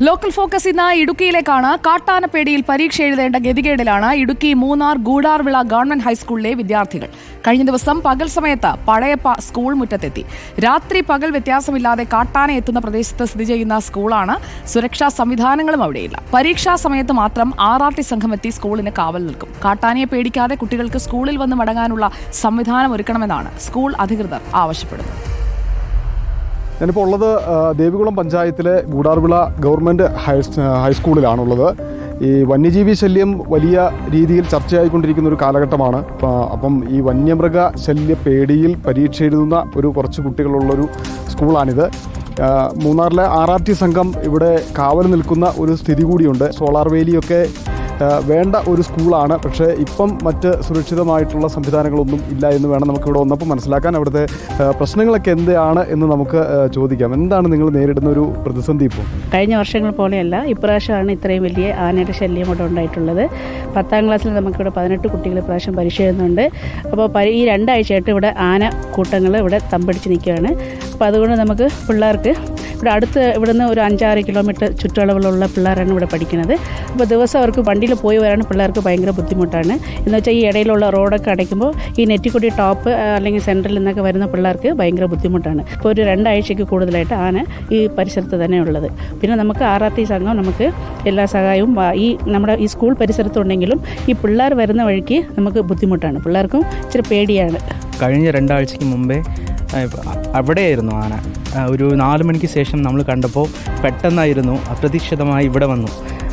Local focus ഇന്ന് ഇടുക്കിയിലേക്കാണ്. കാട്ടാനപ്പേടിയിൽ പരീക്ഷ എഴുതേണ്ട ഗതികേടിലാണ് ഇടുക്കി മൂന്നാർ ഗൂഡാർവിള ഗവൺമെന്റ് ഹൈസ്കൂളിലെ വിദ്യാർത്ഥികൾ. കഴിഞ്ഞ ദിവസം പകൽ സമയത്ത് പഴയപ്പ സ്കൂൾ മുറ്റത്തെത്തി. രാത്രി പകൽ വ്യത്യാസമില്ലാതെ കാട്ടാന എത്തുന്ന പ്രദേശത്ത് സ്ഥിതി ചെയ്യുന്ന സ്കൂളാണ്. സുരക്ഷാ സംവിധാനങ്ങളും അവിടെയില്ല. പരീക്ഷാ സമയത്ത് മാത്രം RRT സംഘം എത്തി സ്കൂളിന് കാവൽ നിൽക്കും. കാട്ടാനയെ പേടിക്കാതെ കുട്ടികൾക്ക് സ്കൂളിൽ വന്ന് മടങ്ങാനുള്ള സംവിധാനം ഒരുക്കണമെന്നാണ് സ്കൂൾ അധികൃതർ ആവശ്യപ്പെടുന്നത്. ഞാനിപ്പോൾ ഉള്ളത് ദേവികുളം പഞ്ചായത്തിലെ ഗൂഡാർവിള ഗവൺമെൻറ് ഹൈസ്കൂളിലാണുള്ളത്. ഈ വന്യജീവി ശല്യം വലിയ രീതിയിൽ ചർച്ചയായിക്കൊണ്ടിരിക്കുന്ന ഒരു കാലഘട്ടമാണ്. അപ്പം ഈ വന്യമൃഗ ശല്യ പേടിയിൽ പരീക്ഷ എഴുതുന്ന കുറച്ച് കുട്ടികളുള്ളൊരു സ്കൂളാണിത്. മൂന്നാറിലെ RRT സംഘം ഇവിടെ കാവൽ നിൽക്കുന്ന ഒരു സ്ഥിതി കൂടിയുണ്ട്. സോളാർ വേലിയൊക്കെ വേണ്ട ഒരു സ്കൂളാണ്. പക്ഷേ ഇപ്പം മറ്റ് സുരക്ഷിതമായിട്ടുള്ള സംവിധാനങ്ങളൊന്നും ഇല്ല എന്ന് വേണം നമുക്കിവിടെ വന്നപ്പോൾ മനസ്സിലാക്കാൻ. അവിടുത്തെ പ്രശ്നങ്ങളൊക്കെ എന്താണ് എന്ന് നമുക്ക് ചോദിക്കാം. എന്താണ് നിങ്ങൾ നേരിടുന്ന ഒരു പ്രതിസന്ധി ഇപ്പോൾ? കഴിഞ്ഞ വർഷങ്ങൾ പോലെയല്ല, ഇപ്രാവശ്യമാണ് ഇത്രയും വലിയ ആനയുടെ ശല്യം ഇവിടെ ഉണ്ടായിട്ടുള്ളത്. 10ാം ക്ലാസ്സിൽ നമുക്കിവിടെ 18 കുട്ടികൾ ഇപ്രാവശ്യം പരീക്ഷ എഴുതുന്നുണ്ട്. അപ്പോൾ ഈ 2 ആഴ്ചയായിട്ട് ഇവിടെ ആന കൂട്ടങ്ങൾ ഇവിടെ തമ്പടിച്ച് നിൽക്കുകയാണ്. അപ്പോൾ അതുകൊണ്ട് നമുക്ക് പിള്ളേർക്ക് ഇവിടുന്ന് ഒരു 5-6 കിലോമീറ്റർ ചുറ്റളവിലുള്ള പിള്ളേരാണ് ഇവിടെ പഠിക്കുന്നത്. അപ്പോൾ ദിവസം അവർക്ക് വണ്ടിയിൽ പോയി വരാൻ പിള്ളേർക്ക് ഭയങ്കര ബുദ്ധിമുട്ടാണ്. എന്ന് വെച്ചാൽ ഈ ഇടയിലുള്ള റോഡൊക്കെ അടയ്ക്കുമ്പോൾ ഈ നെറ്റിക്കുടി ടോപ്പ് അല്ലെങ്കിൽ സെൻട്രലിൽ നിന്നൊക്കെ വരുന്ന പിള്ളേർക്ക് ഭയങ്കര ബുദ്ധിമുട്ടാണ്. ഇപ്പോൾ ഒരു 2 ആഴ്ചയ്ക്ക് കൂടുതലായിട്ട് ആന ഈ പരിസരത്ത് തന്നെ ഉള്ളത്. പിന്നെ നമുക്ക് RRT സംഘം നമുക്ക് എല്ലാ സഹായവും നമ്മുടെ ഈ സ്കൂൾ പരിസരത്തുണ്ടെങ്കിലും ഈ പിള്ളേർ വരുന്ന വഴിക്ക് നമുക്ക് ബുദ്ധിമുട്ടാണ്. പിള്ളേർക്കും ഇച്ചിരി പേടിയാണ്. കഴിഞ്ഞ 2 ആഴ്ചയ്ക്ക് മുമ്പേ അവിടെയായിരുന്നു ആന. ഒരു 4 മണിക്ക് ശേഷം നമ്മൾ കണ്ടപ്പോൾ പെട്ടെന്നായിരുന്നു അപ്രതീക്ഷിതമായി ഇവിടെ വന്നു.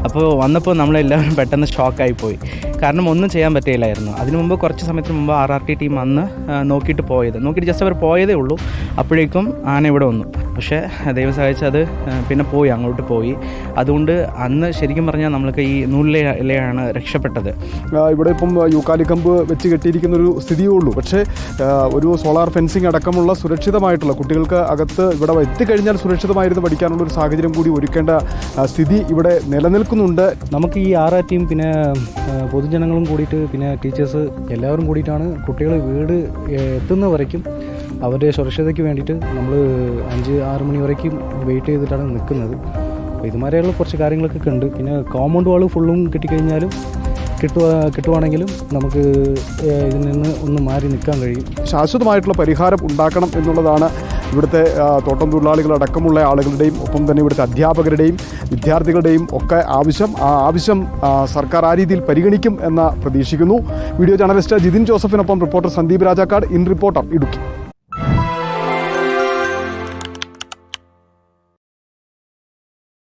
അപ്പോൾ വന്നപ്പോൾ നമ്മളെല്ലാവരും പെട്ടെന്ന് ഷോക്കായിപ്പോയി. കാരണം ഒന്നും ചെയ്യാൻ പറ്റില്ലായിരുന്നു. അതിനു മുമ്പ് കുറച്ച് സമയത്തിന് മുമ്പ് RRT ടീം വന്ന് നോക്കിയിട്ട് ജസ്റ്റ് അവർ പോയതേ ഉള്ളൂ. അപ്പോഴേക്കും ആന ഇവിടെ വന്നു. പക്ഷേ ദൈവം സഹായിച്ച് അത് പിന്നെ അങ്ങോട്ട് പോയി. അതുകൊണ്ട് അന്ന് ശരിക്കും പറഞ്ഞാൽ നമ്മൾക്ക് ഈ നൂലിലയാണ് രക്ഷപ്പെട്ടത്. ഇവിടെ ഇപ്പം യൂക്കാലിക്കമ്പ് വെച്ച് കെട്ടിയിരിക്കുന്നൊരു സ്ഥിതിയേ ഉള്ളൂ. പക്ഷേ ഒരു സോളാർ ഫെൻസിങ് അടക്കമുള്ള സുരക്ഷിതമായിട്ടുള്ള കുട്ടികൾക്ക് അകത്ത് ഇവിടെ എത്തിക്കഴിഞ്ഞാൽ സുരക്ഷിതമായിരുന്നു പഠിക്കാനുള്ളൊരു സാഹചര്യം കൂടി ഒരുക്കേണ്ട സ്ഥിതി ഇവിടെ നിലനിൽക്കുന്നുണ്ട്. നമുക്ക് ഈ RRTയും പിന്നെ പൊതുജനങ്ങളും കൂടിയിട്ട് പിന്നെ ടീച്ചേഴ്സ് എല്ലാവരും കൂടിയിട്ടാണ് കുട്ടികൾ വീട് എത്തുന്ന വരയ്ക്കും അവരുടെ സുരക്ഷിതയ്ക്ക് വേണ്ടിയിട്ട് നമ്മൾ 5-6 മണി വരയ്ക്കും വെയിറ്റ് ചെയ്തിട്ടാണ് നിൽക്കുന്നത്. അപ്പോൾ ഇതുമാതിരിയുള്ള കുറച്ച് കാര്യങ്ങളൊക്കെ ഉണ്ട്. പിന്നെ കോമ്പൗണ്ട് വാൾ ഫുള്ളും കിട്ടിക്കഴിഞ്ഞാലും കിട്ടുവാണെങ്കിലും നമുക്ക് ഇതിൽ നിന്ന് ഒന്ന് മാറി നിൽക്കാൻ കഴിയും. ശാശ്വതമായിട്ടുള്ള പരിഹാരം ഉണ്ടാക്കണം എന്നുള്ളതാണ് ഇവിടുത്തെ തോട്ടം തൊഴിലാളികളടക്കമുള്ള ആളുകളുടെയും ഒപ്പം തന്നെ ഇവിടുത്തെ അധ്യാപകരുടെയും വിദ്യാർത്ഥികളുടെയും ഒക്കെ ആവശ്യം. ആ ആവശ്യം സർക്കാർ ആ രീതിയിൽ പരിഗണിക്കും എന്ന് പ്രതീക്ഷിക്കുന്നു. വീഡിയോ ജേർണലിസ്റ്റ് ജിതിൻ ജോസഫിനൊപ്പം reporter Sandeep Rajakkad, in reporter, Idukki.